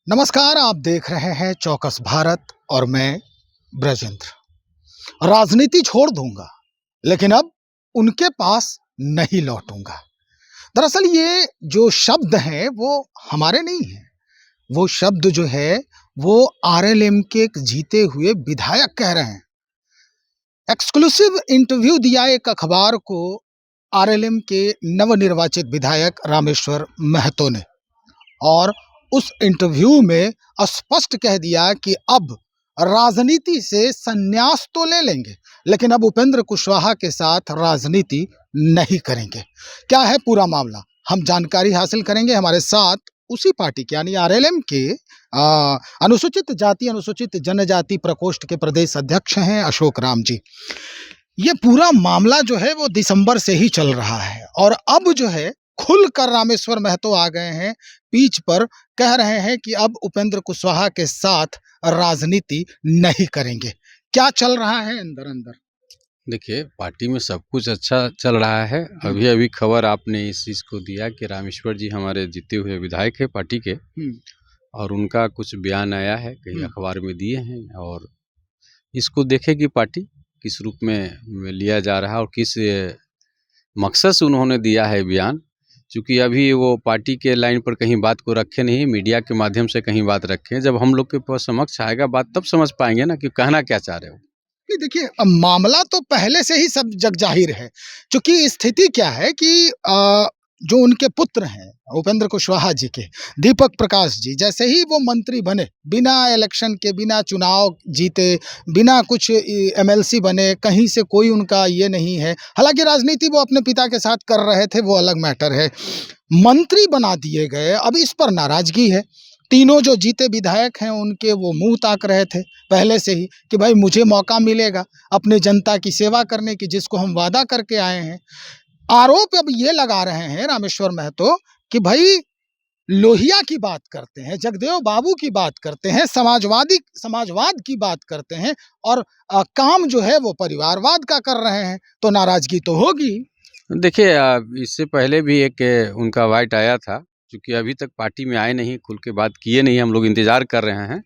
नमस्कार, आप देख रहे हैं चौकस भारत और मैं ब्रजेंद्र। राजनीति छोड़ दूंगा, लेकिन अब उनके पास नहीं लौटूंगा। दरअसल ये जो शब्द हैं वो हमारे नहीं हैं। वो शब्द जो है वो आरएलएम के एक जीते हुए विधायक कह रहे हैं। एक्सक्लूसिव इंटरव्यू दिया एक अखबार को आरएलएम के नवनिर्वाचित विधायक रामेश्वर महतो ने, और उस इंटरव्यू में स्पष्ट कह दिया कि अब राजनीति से संन्यास तो ले लेंगे, लेकिन अब उपेंद्र कुशवाहा के साथ राजनीति नहीं करेंगे। क्या है पूरा मामला, हम जानकारी हासिल करेंगे। हमारे साथ उसी पार्टी के यानी आरएलएम के अनुसूचित जाति अनुसूचित जनजाति प्रकोष्ठ के प्रदेश अध्यक्ष हैं अशोक राम जी। ये पूरा मामला जो है वो दिसंबर से ही चल रहा है और अब जो है खुलकर रामेश्वर महतो आ गए हैं पीच पर, कह रहे हैं कि अब उपेंद्र कुशवाहा के साथ राजनीति नहीं करेंगे। क्या चल रहा है अंदर अंदर? देखिए, पार्टी में सब कुछ अच्छा चल रहा है। अभी अभी खबर आपने इस चीज़ को दिया कि रामेश्वर जी हमारे जीते हुए विधायक है पार्टी के, और उनका कुछ बयान आया है, कई अखबार में दिए हैं, और इसको देखेगी पार्टी किस रूप में लिया जा रहा है और किस मकसद से उन्होंने दिया है बयान। क्योंकि अभी वो पार्टी के लाइन पर कहीं बात को रखे नहीं, मीडिया के माध्यम से कहीं बात रखें। जब हम लोग के पास समक्ष आएगा बात तब समझ पाएंगे ना कि कहना क्या चाह रहे हो। नहीं, देखिए मामला तो पहले से ही सब जग जाहिर है। क्योंकि स्थिति क्या है कि जो उनके पुत्र हैं उपेंद्र कुशवाहा जी के, दीपक प्रकाश जी, जैसे ही वो मंत्री बने, बिना इलेक्शन के, बिना चुनाव जीते, बिना कुछ एमएलसी बने, कहीं से कोई उनका ये नहीं है। हालांकि राजनीति वो अपने पिता के साथ कर रहे थे, वो अलग मैटर है। मंत्री बना दिए गए, अब इस पर नाराजगी है। तीनों जो जीते विधायक हैं उनके वो मुंह ताक रहे थे पहले से ही कि भाई मुझे मौका मिलेगा अपने जनता की सेवा करने की, जिसको हम वादा करके आए हैं। आरोप अब ये लगा रहे हैं रामेश्वर महतो कि भाई लोहिया की बात करते हैं, जगदेव बाबू की बात करते हैं, समाजवाद की बात करते हैं, और काम जो है वो परिवारवाद का कर रहे हैं, तो नाराजगी तो होगी। देखिए, इससे पहले भी एक उनका वाइट आया था, क्योंकि अभी तक पार्टी में आए नहीं, खुल के बात किए नहीं। हम लोग इंतजार कर रहे हैं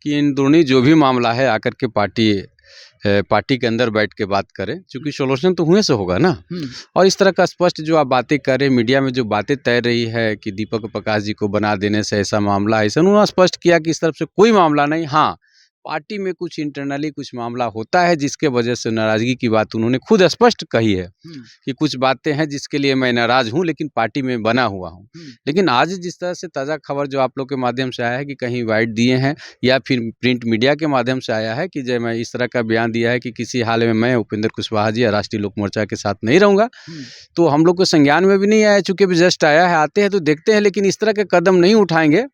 कि इन दोनों जो भी मामला है आकर के पार्टी के अंदर बैठ के बात करें, क्योंकि सोल्यूशन तो हुए से होगा ना। और इस तरह का स्पष्ट जो आप बातें कर रहे, मीडिया में जो बातें तैर रही है कि दीपक प्रकाश जी को बना देने से ऐसा मामला, ऐसा उन्होंने स्पष्ट किया कि इस तरफ से कोई मामला नहीं। हाँ, पार्टी में कुछ इंटरनली कुछ मामला होता है जिसके वजह से नाराजगी की बात उन्होंने खुद स्पष्ट कही है कि कुछ बातें हैं जिसके लिए मैं नाराज हूं, लेकिन पार्टी में बना हुआ हूं। लेकिन आज जिस तरह से ताज़ा खबर जो आप लोग के माध्यम से आया है कि कहीं वाइट दिए हैं या फिर प्रिंट मीडिया के माध्यम से आया है कि जब मैं इस तरह का बयान दिया है कि किसी हाल में मैं उपेंद्र कुशवाहा जी या राष्ट्रीय लोक मोर्चा के साथ नहीं रहूँगा, तो हम लोग को संज्ञान में भी नहीं आया। चूँकि अभी जस्ट आया है, आते हैं तो देखते हैं, लेकिन इस तरह के कदम नहीं उठाएंगे।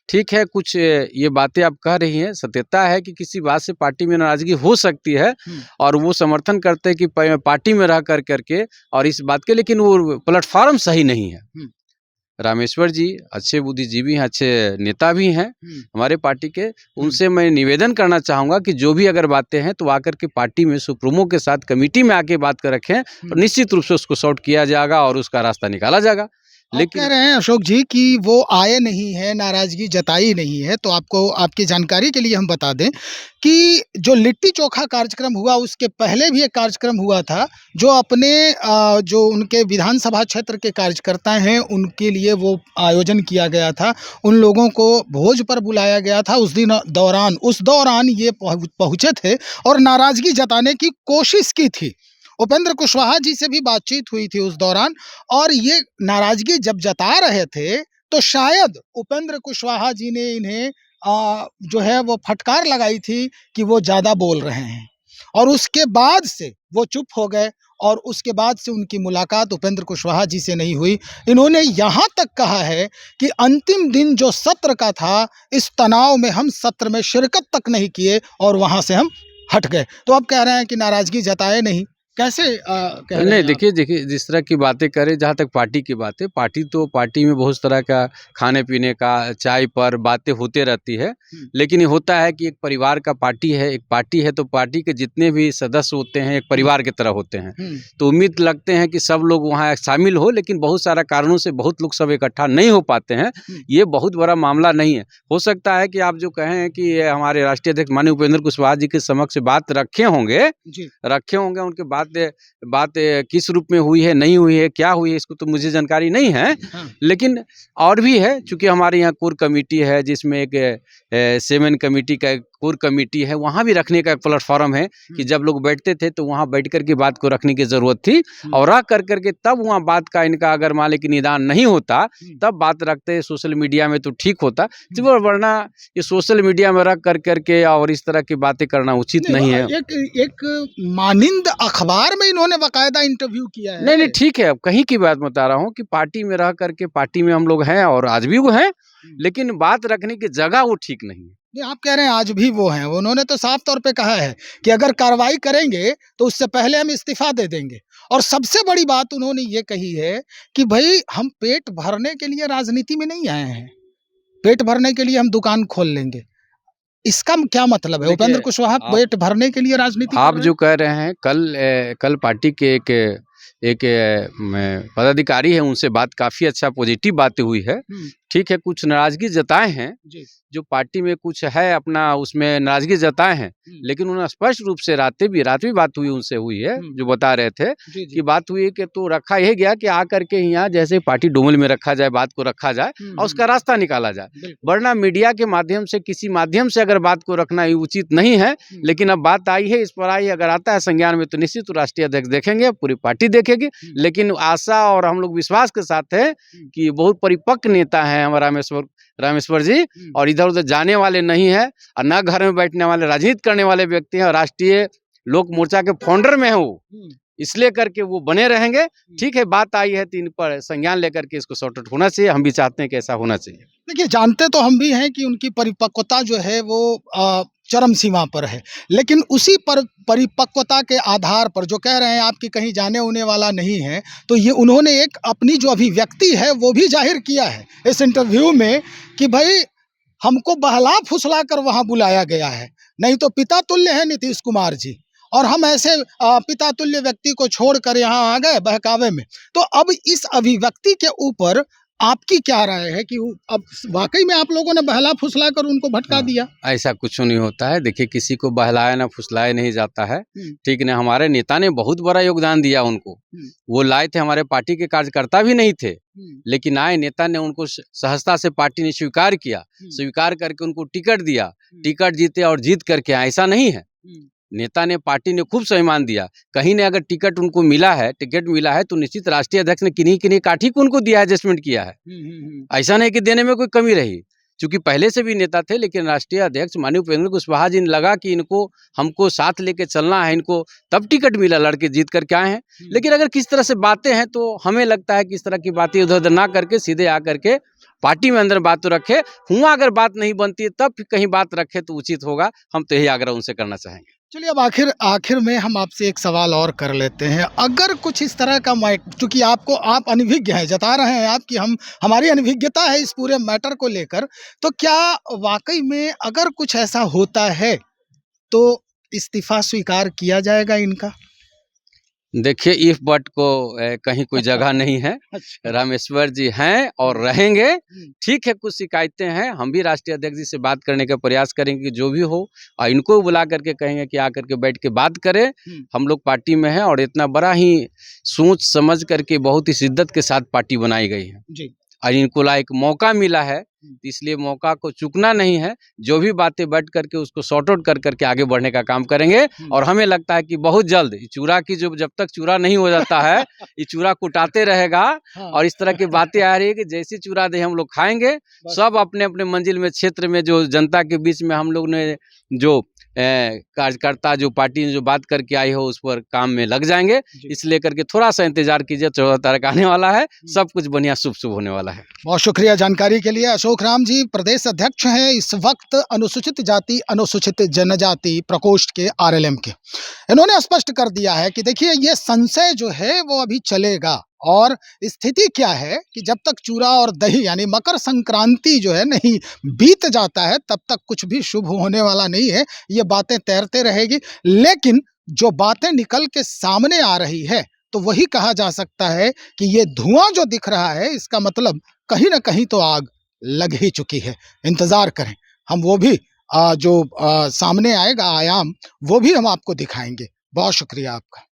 ठीक है, कुछ ये बातें आप कह रही हैं, सत्यता है कि किसी बात से पार्टी में नाराजगी हो सकती है, और वो समर्थन करते हैं कि पार्टी में रह करके और इस बात के, लेकिन वो प्लेटफॉर्म सही नहीं है। रामेश्वर जी अच्छे बुद्धिजीवी हैं, अच्छे नेता भी हैं हमारे पार्टी के। उनसे मैं निवेदन करना चाहूँगा कि जो भी अगर बातें हैं तो आकर के पार्टी में सुप्रीमो के साथ कमेटी में आके बात कर रखें, और निश्चित रूप से उसको सॉर्ट किया जाएगा और उसका रास्ता निकाला जाएगा। लेकिन कह रहे हैं अशोक जी कि वो आए नहीं है, नाराजगी जताई नहीं है। तो आपको, आपकी जानकारी के लिए हम बता दें कि जो लिट्टी चोखा कार्यक्रम हुआ उसके पहले भी एक कार्यक्रम हुआ था, जो अपने जो उनके विधानसभा क्षेत्र के कार्यकर्ता हैं उनके लिए वो आयोजन किया गया था। उन लोगों को भोज पर बुलाया गया था। उस दौरान ये पहुंचे थे और नाराजगी जताने की कोशिश की थी। उपेंद्र कुशवाहा जी से भी बातचीत हुई थी उस दौरान, और ये नाराजगी जब जता रहे थे तो शायद उपेंद्र कुशवाहा जी ने इन्हें जो है वो फटकार लगाई थी कि वो ज़्यादा बोल रहे हैं, और उसके बाद से वो चुप हो गए, और उसके बाद से उनकी मुलाकात उपेंद्र कुशवाहा जी से नहीं हुई। इन्होंने यहाँ तक कहा है कि अंतिम दिन जो सत्र का था, इस तनाव में हम सत्र में शिरकत तक नहीं किए और वहाँ से हम हट गए। तो अब कह रहे हैं कि नाराजगी जताए नहीं, कैसे कह रहे नहीं, हैं आप? देखिए जिस तरह की बातें करें, जहाँ तक पार्टी की बात है, पार्टी में बहुत तरह का खाने पीने का, चाय पर बातें होते रहती है। लेकिन ये होता है कि एक परिवार का पार्टी है, एक पार्टी है तो पार्टी के जितने भी सदस्य होते हैं एक परिवार की तरह होते हैं। तो उम्मीद लगते हैं कि सब लोग वहाँ शामिल हो, लेकिन बहुत सारा कारणों से बहुत लोग सब इकट्ठा नहीं हो पाते हैं। ये बहुत बड़ा मामला नहीं है। हो सकता है कि आप जो कहें कि ये हमारे राष्ट्रीय अध्यक्ष माननीय उपेंद्र कुशवाहा जी के समक्ष बात रखे होंगे, उनके बात किस रूप में हुई है, नहीं हुई है, क्या हुई है, इसको तो मुझे जानकारी नहीं है। लेकिन और भी है, चूंकि हमारे यहाँ कोर कमेटी है, जिसमें एक सेवन कमेटी का एक कोर कमेटी है, वहाँ भी रखने का एक प्लेटफॉर्म है कि जब लोग बैठते थे तो वहाँ बैठ कर के बात को रखने की ज़रूरत थी, और रख कर के तब वहाँ बात का इनका अगर मान लें कि निदान नहीं होता तब बात रखते सोशल मीडिया में तो ठीक होता, वरना ये सोशल मीडिया में रख कर के और इस तरह की बातें करना उचित नहीं है। एक मानिंद अखबार में इन्होंने बाकायदा इंटरव्यू किया है। नहीं, ठीक है, अब कहीं की बात बता रहा हूँ कि पार्टी में रह करके, पार्टी में हम लोग हैं और आज भी वो हैं, लेकिन बात रखने की जगह वो ठीक नहीं है। नहीं, आप कह रहे हैं आज भी वो हैं। उन्होंने तो साफ तौर पे कहा है कि अगर कार्रवाई करेंगे तो उससे पहले हम इस्तीफा दे देंगे। और सबसे बड़ी बात उन्होंने ये कही है कि भाई हम पेट भरने के लिए राजनीति में नहीं आए हैं, पेट भरने के लिए हम दुकान खोल लेंगे। इसका क्या मतलब है? उपेंद्र कुशवाहा पेट भरने के लिए राजनीति आप जो कह रहे हैं, कल पार्टी के एक पदाधिकारी है, उनसे बात काफ़ी अच्छा पॉजिटिव बातें हुई है। ठीक है, कुछ नाराज़गी जताए हैं, जो पार्टी में कुछ है अपना उसमें नाराज़गी जताए हैं, लेकिन उन्होंने स्पष्ट रूप से रात भी बात हुई उनसे हुई है, जो बता रहे थे कि बात हुई है कि तो रखा यह गया कि आकर के यहाँ जैसे पार्टी डोमल में रखा जाए, बात को रखा जाए और उसका रास्ता निकाला जाए, वरना मीडिया के माध्यम से किसी माध्यम से अगर बात को रखना उचित नहीं है। लेकिन अब बात आई है, इस पर आई, अगर आता है संज्ञान में तो निश्चित राष्ट्रीय अध्यक्ष देखेंगे, पूरी पार्टी देखेगी। लेकिन आशा और हम लोग विश्वास के साथ है कि बहुत परिपक्व नेता है हमारा रामेश्वर जी, और इधर उधर जाने वाले नहीं है और न घर में बैठने वाले राजनीति करने वाले व्यक्ति हैं, और राष्ट्रीय लोक मोर्चा के फाउंडर में है वो, इसलिए करके वो बने रहेंगे। ठीक है, बात आई है तो इन पर संज्ञान लेकर के इसको सॉर्ट आउट होना चाहिए। हम भी चाहते हैं कि ऐसा होना चाहिए। देखिए, जानते तो हम भी हैं कि उनकी परिपक्वता जो है वो चरम सीमा पर है, लेकिन उसी पर परिपक्वता के आधार पर जो कह रहे हैं आपकी कहीं जाने उने वाला नहीं है, तो ये उन्होंने एक अपनी जो अभिव्यक्ति है वो भी जाहिर किया है इस इंटरव्यू में कि भाई हमको बहला फुसला कर वहाँ बुलाया गया है, नहीं तो पिता तुल्य है नीतीश कुमार जी, और हम ऐसे पिता तुल्य व्यक्ति को छोड़कर यहाँ आ गए बहकावे में। तो अब इस अभिव्यक्ति के ऊपर आपकी क्या राय है कि अब वाकई में आप लोगों ने बहला फुसला कर उनको भटका दिया? ऐसा कुछ नहीं होता है। देखिए, किसी को बहलाया ना फुसलाया नहीं जाता है, ठीक ना। हमारे नेता ने बहुत बड़ा योगदान दिया उनको, वो लाए थे, हमारे पार्टी के कार्यकर्ता भी नहीं थे, लेकिन आए नेता ने उनको सहजता से पार्टी ने स्वीकार किया, स्वीकार करके उनको टिकट दिया, टिकट जीते और जीत करके आए। ऐसा नहीं है, नेता ने, पार्टी ने खूब सम्मान दिया। कहीं ने अगर टिकट उनको मिला है, टिकट मिला है, तो निश्चित राष्ट्रीय अध्यक्ष ने किन्हीं काठी को उनको दिया, एडजस्टमेंट किया है। ऐसा नहीं कि देने में कोई कमी रही, क्योंकि पहले से भी नेता थे, लेकिन राष्ट्रीय अध्यक्ष माननीय उपेंद्र कुशवाहा जी ने लगा कि इनको हमको साथ लेके चलना है, इनको तब टिकट मिला, लड़के जीत करके आए हैं। लेकिन अगर किस तरह से बातें हैं तो हमें लगता है कि इस तरह की बातें इधर उधर ना करके सीधे आकर के पार्टी में अंदर बात तो रखे, हुआ अगर बात नहीं बनती है तब कहीं बात रखे तो उचित होगा। हम तो यही आग्रह उनसे करना चाहेंगे। चलिए, अब आखिर में हम आपसे एक सवाल और कर लेते हैं। अगर कुछ इस तरह का चूंकि आप अनभिज्ञ हैं, जता रहे हैं आप कि हमारी अनभिज्ञता है इस पूरे मैटर को लेकर, तो क्या वाकई में अगर कुछ ऐसा होता है तो इस्तीफा स्वीकार किया जाएगा इनका? देखिए, इफ बट को कहीं कोई जगह नहीं है। रामेश्वर जी हैं और रहेंगे। ठीक है, कुछ शिकायतें हैं, हम भी राष्ट्रीय अध्यक्ष जी से बात करने का प्रयास करेंगे, जो भी हो, और इनको बुला करके कहेंगे कि आकर के बैठ के बात करें। हम लोग पार्टी में हैं और इतना बड़ा ही सोच समझ करके बहुत ही शिद्दत के साथ पार्टी बनाई गई है जी। और इनको एक मौका मिला है, इसलिए मौका को चूकना नहीं है। जो भी बातें बैठ करके उसको सॉर्ट आउट कर करके आगे बढ़ने का काम करेंगे। और हमें लगता है कि बहुत जल्द चूड़ा की जब तक चूड़ा नहीं हो जाता है ये चूड़ा कुटाते रहेगा। और इस तरह की बातें आ रही है कि जैसी चूड़ा दे हम लोग खाएंगे। सब अपने अपने मंजिल में, क्षेत्र में, जो जनता के बीच में हम लोग ने जो कार्यकर्ता जो पार्टी ने जो बात करके आई हो उस पर काम में लग जाएंगे। जी। इसलिए करके थोड़ा सा इंतजार कीजिए, 14 तारीख आने वाला है, सब कुछ बढ़िया शुभ शुभ होने वाला है। बहुत शुक्रिया जानकारी के लिए। अशोक राम जी प्रदेश अध्यक्ष हैं इस वक्त अनुसूचित जाति अनुसूचित जनजाति प्रकोष्ठ के आरएलएम के। इन्होंने स्पष्ट कर दिया है कि देखिए ये संशय जो है वो अभी चलेगा और स्थिति क्या है कि जब तक चूरा और दही यानी मकर संक्रांति जो है नहीं बीत जाता है तब तक कुछ भी शुभ होने वाला नहीं है। ये बातें तैरते रहेगी, लेकिन जो बातें निकल के सामने आ रही है तो वही कहा जा सकता है कि ये धुआं जो दिख रहा है इसका मतलब कहीं ना कहीं तो आग लग ही चुकी है। इंतजार करें, हम वो भी जो सामने आएगा आयाम वो भी हम आपको दिखाएंगे। बहुत शुक्रिया आपका।